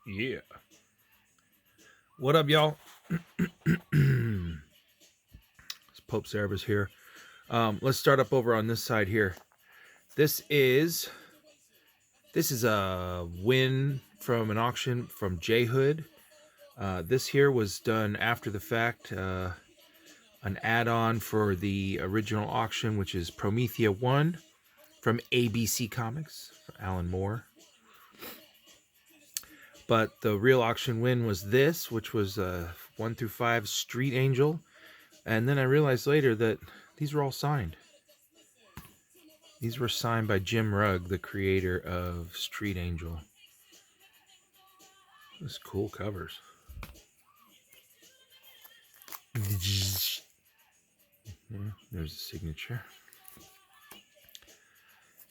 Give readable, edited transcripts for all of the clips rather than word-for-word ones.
Yeah. What up, y'all? It's Pope Cerebus here. Let's start up over on this side here. This is a win from an auction from JHood. This here was done after the fact. An add-on for the original auction, which is Promethea 1 from ABC Comics for Alan Moore. But the real auction win was this, which was 1 through 5 Street Angel. And then I realized later that these were all signed. These were signed by Jim Rugg, the creator of Street Angel. Those cool covers. There's a signature.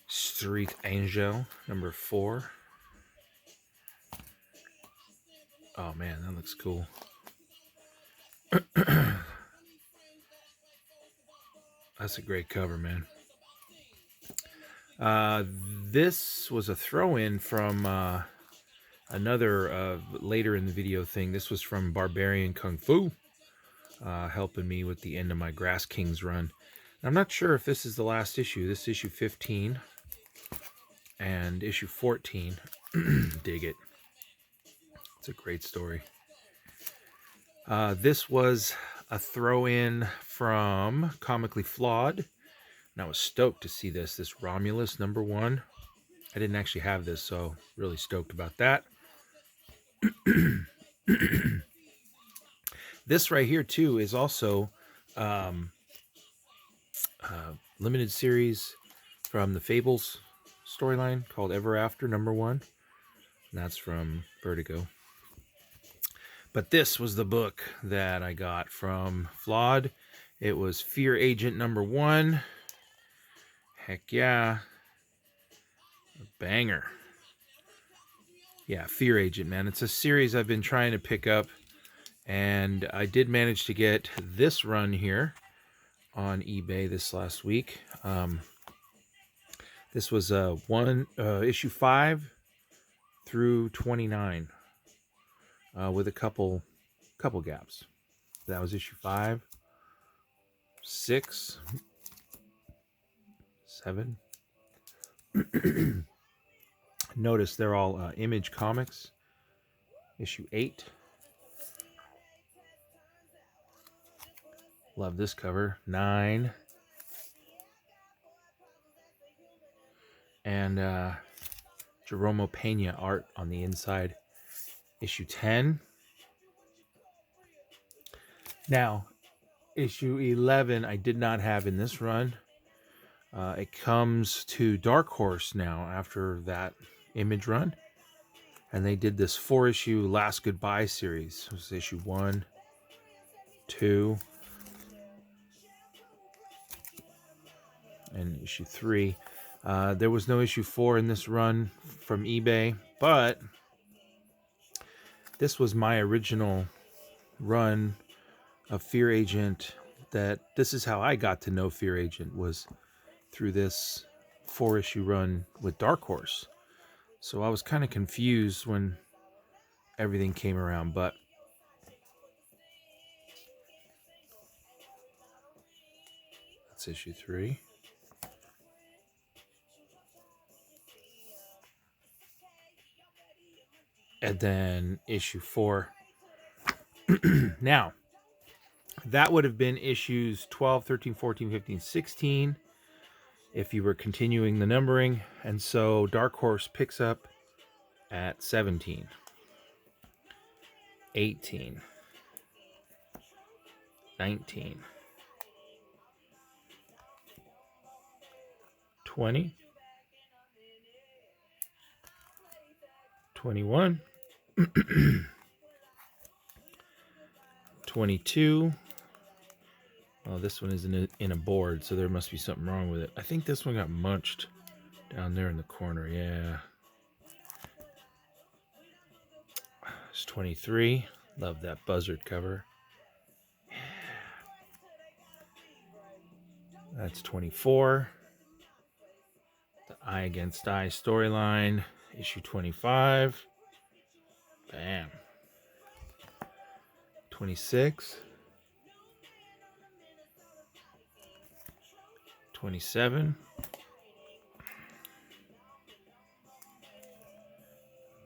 Street Angel, number 4. Oh man, that looks cool. That's a great cover, man. This was a throw-in from another later in the video thing. This was from Barbarian Kung Fu, helping me with the end of my Grass Kings run. I'm not sure if this is the last issue. This is issue 15 and issue 14. Dig it. It's a great story. This was a throw-in from Comically Flawed. And I was stoked to see this Romulus number 1. I didn't actually have this, so really stoked about that. This right here too is also limited series from the Fables storyline called Ever After number 1. And that's from Vertigo. But this was the book that I got from Flawed. It was Fear Agent number 1. Heck yeah. A banger. Yeah, Fear Agent, man. It's a series I've been trying to pick up. And I did manage to get this run here on eBay this last week. This was issue 5 through 29 with a couple gaps. That was issue 5, 6, 7. Notice they're all Image Comics. Issue 8. Love this cover. 9. And Jeromo Pena art on the inside. Issue 10. Now, issue 11 I did not have in this run. It comes to Dark Horse now after that Image run. And they did this 4-issue Last Goodbye series. It was issue 1, 2, and issue 3. There was no issue 4 in this run from eBay, but this was my original run of Fear Agent. This is how I got to know Fear Agent, was through this 4-issue run with Dark Horse. So I was kind of confused when everything came around, but that's issue 3. And then issue 4. Now, that would have been issues 12, 13, 14, 15, 16 if you were continuing the numbering. And so Dark Horse picks up at 17, 18, 19, 20, 21, 22. Oh, this one is in a board, so there must be something wrong with it. I think this one got munched down there in the corner. Yeah. It's 23. Love that buzzard cover. That's 24. The Eye Against Eye storyline, issue 25. Bam. 26. 27.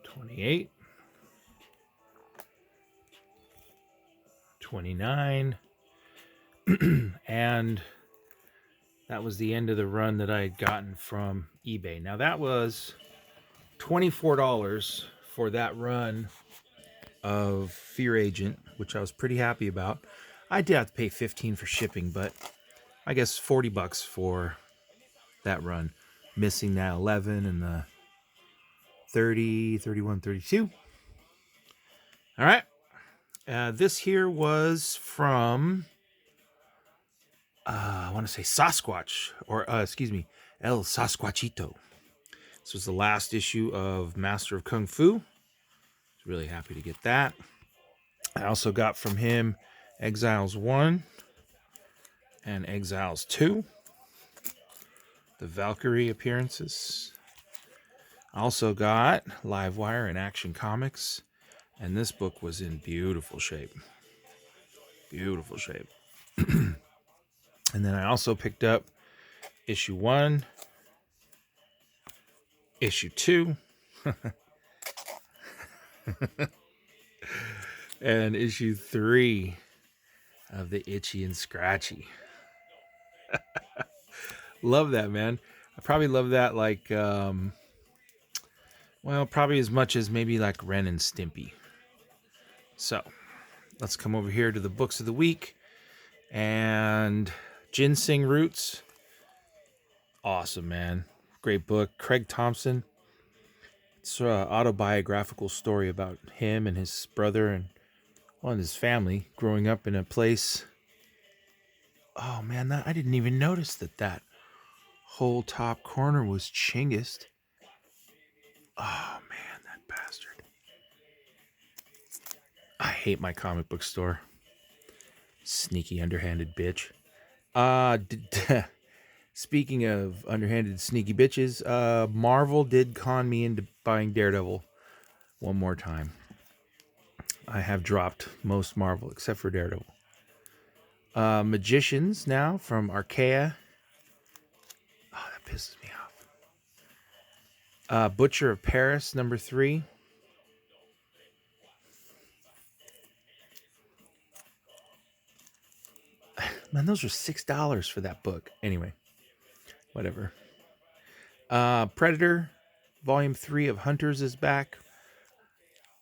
28. 29. And that was the end of the run that I had gotten from eBay. Now that was $24 for that run of Fear Agent, which I was pretty happy about. I did have to pay $15 for shipping, but I guess $40 for that run. Missing that 11 and the 30, 31, 32. All right. This here was from, I want to say Sasquach, or excuse me, El Sasquachito. This was the last issue of Master of Kung Fu. Was really happy to get that. I also got from him Exiles 1 and Exiles 2. The Valkyrie appearances. I also got Livewire and Action Comics. And this book was in beautiful shape. Beautiful shape. And then I also picked up issue 1, issue 2, and issue 3 of the Itchy and Scratchy. Love that, man. I probably love that like, well, probably as much as maybe like Ren and Stimpy. So, let's come over here to the books of the week. And Ginseng Roots. Awesome, man. Great book. Craig Thompson. It's an autobiographical story about him and his brother and his family growing up in a place. Oh, man, I didn't even notice that whole top corner was Chingist. Oh, man, that bastard. I hate my comic book store. Sneaky, underhanded bitch. Speaking of underhanded, sneaky bitches, Marvel did con me into buying Daredevil one more time. I have dropped most Marvel except for Daredevil. Magicians now from Archaea. Oh, that pisses me off. Butcher of Paris, number 3. Man, those are $6 for that book. Anyway, whatever. Predator, volume 3 of Hunters is back.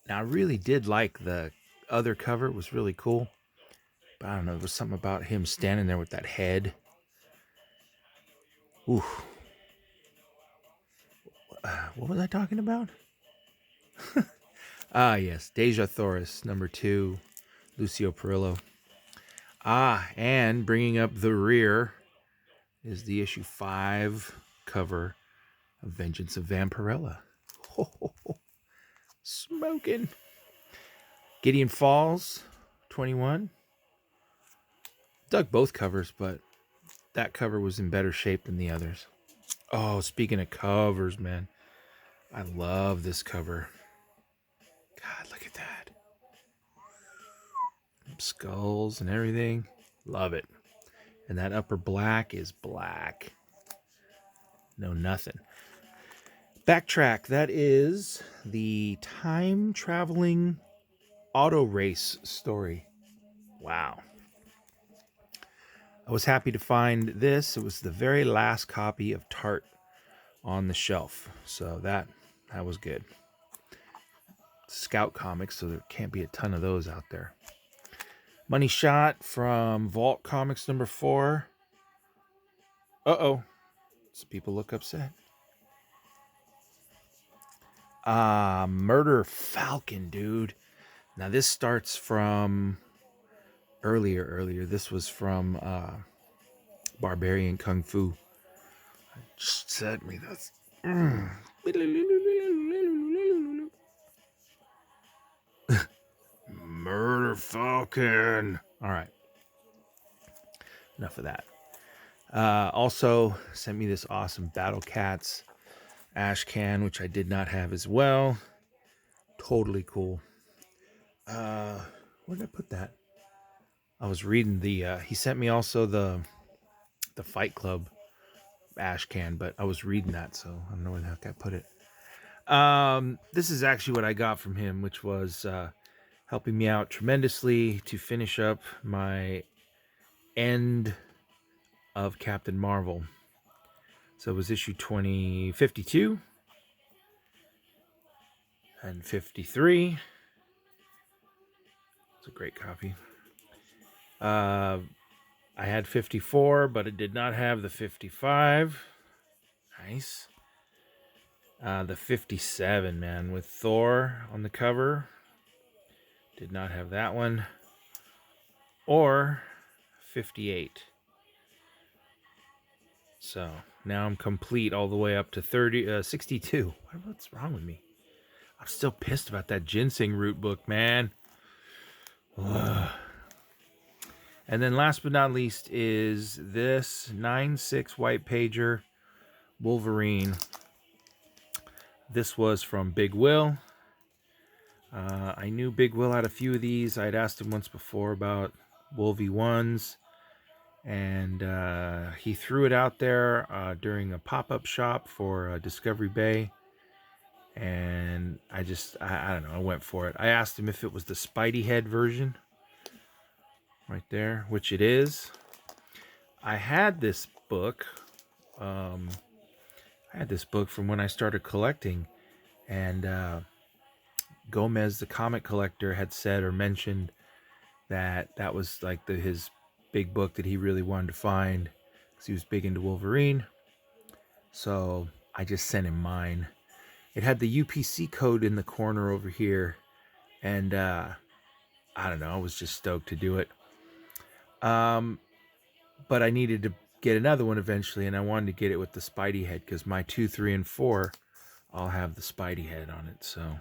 Now, I really did like the other cover. It was really cool. But I don't know, there was something about him standing there with that head. Ooh. What was I talking about? Yes. Deja Thoris, number 2. Lucio Perillo. And bringing up the rear is the issue 5 cover of Vengeance of Vampirella. Smoking. Gideon Falls, 21. Dug both covers, but that cover was in better shape than the others. Oh, speaking of covers, man. I love this cover. God, look at that. Skulls and everything. Love it. And that upper black is black. No, nothing. Backtrack. That is the time-traveling auto race story. Wow. I was happy to find this. It was the very last copy of Tart on the shelf. So that was good. Scout Comics, so there can't be a ton of those out there. Money Shot from Vault Comics number 4. Uh-oh. Some people look upset. Murder Falcon, dude. Now this starts from earlier. This was from Barbarian Kung Fu. Just sent me this. Murder Falcon. All right. Enough of that. Also sent me this awesome Battle Cats Ash can, which I did not have as well. Totally cool. Where did I put that? I was reading the. He sent me also the Fight Club ash can, but I was reading that, so I don't know where the heck I put it. This is actually what I got from him, which was helping me out tremendously to finish up my end of Captain Marvel. So it was issue 52 and 53. It's a great copy. I had 54, but it did not have the 55. Nice. The 57, man, with Thor on the cover. Did not have that one. Or 58. So now I'm complete all the way up to 62. What's wrong with me? I'm still pissed about that ginseng root book, man. Ugh. And then last but not least is this 9/6 white pager Wolverine. This was from Big Will. I knew Big Will had a few of these. I'd asked him once before about Wolvie 1s. And he threw it out there during a pop-up shop for Discovery Bay. And I don't know, I went for it. I asked him if it was the Spidey head version. Right there, which it is. I had this book. I had this book from when I started collecting. And Gomez, the comic collector, had said or mentioned that was like his big book that he really wanted to find. Because he was big into Wolverine. So I just sent him mine. It had the UPC code in the corner over here. And I don't know, I was just stoked to do it. But I needed to get another one eventually, and I wanted to get it with the Spidey head, because my 2, 3, and 4 all have the Spidey head on it. So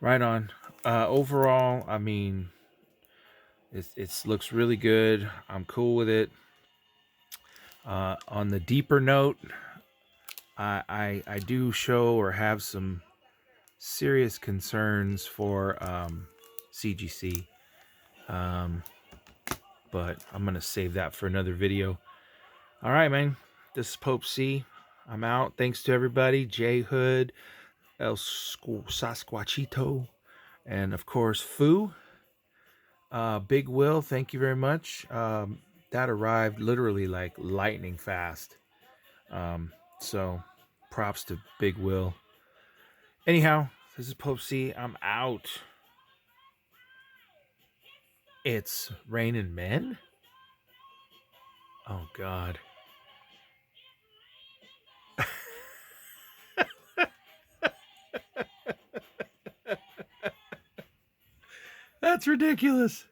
right on. Overall, I mean, it looks really good. I'm cool with it. On the deeper note, I do show or have some serious concerns for CGC. But I'm going to save that for another video. All right, man. This is Pope C. I'm out. Thanks to everybody. JHood, El Sasquachito, and of course, Fu. Big Will, thank you very much. That arrived literally like lightning fast. So props to Big Will. Anyhow, this is Pope C. I'm out. It's raining men? Oh, God. That's ridiculous.